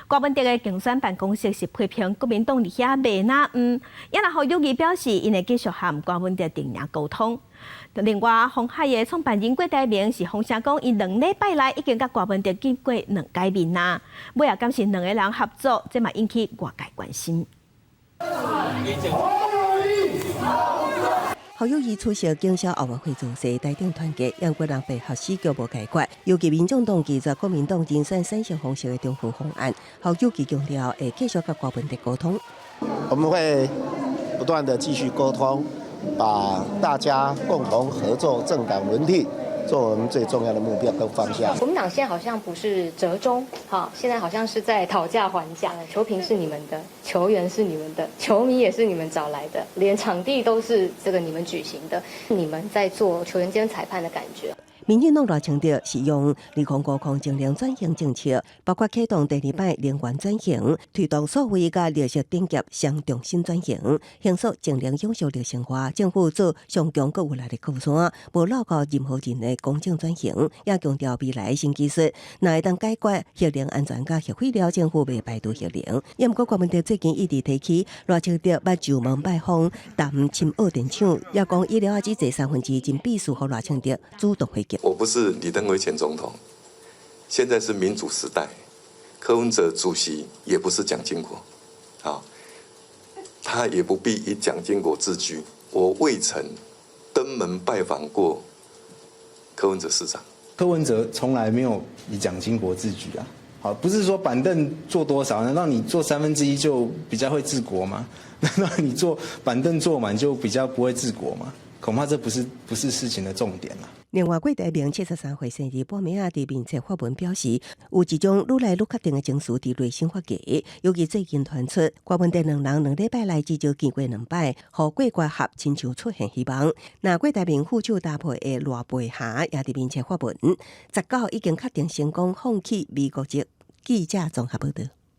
郭文哲的竞选办公室是批评国民党伫遐卖哪也若侯友宜表示，因会继续和郭文哲定定沟通。另外，鸿海的创办人郭台铭是风声讲，伊2礼拜内已经甲郭文哲见过2届面啦，尾也敢是2个人合作，这嘛引起外界关心。侯友宜出席竞选奥运会造势，台顶团结杨国人被核四局无解决，尤其民众党拒绝国民党竞选3项方式的中和方案，侯友宜强调会继续甲郭文哲沟通。我们会不断的继续沟通，把大家共同合作政党轮替做我们最重要的目标跟方向。国民党现在好像不是折中，现在好像是在讨价还价。球评是你们的，球员是你们的，球迷也是你们找来的，连场地都是你们举行的，你们在做球员兼裁判的感觉。民进党也强调是用2050精灵转型政策，包括启动第2摆能源转型，推动数位甲绿色产业双重新转型，形塑精灵永续的生活。政府做上强搁有力的靠山，无落后任何人的公正转型，也强调未来新技术若会当解决核能安全甲核废料，政府袂排除核能。也毋过国民党最近一直提起赖清德捌上门拜访，谈侵澳电厂，也讲医疗只坐1/3真必须和赖清德主动回击。我不是李登辉前总统，现在是民主时代，柯文哲主席也不是蒋经国，他也不必以蒋经国自居。我未曾登门拜访过柯文哲市长。柯文哲从来没有以蒋经国自居啊。好，不是说板凳坐多少，难道你坐1/3就比较会治国吗？难道你坐板凳坐满就比较不会治国吗？恐怕这不是事情的重点啦。另外，郭台铭73岁生日半暝啊，伫面册发文表示，有一种愈来愈确定的情绪伫内心发酵。尤其最近传出郭文哲2人2礼拜内至少见过2摆，互过关合亲像出现希望。那郭台铭副手搭配的赖培霞也伫面册发文，19已经确定成功放弃美国籍。记者综合报道。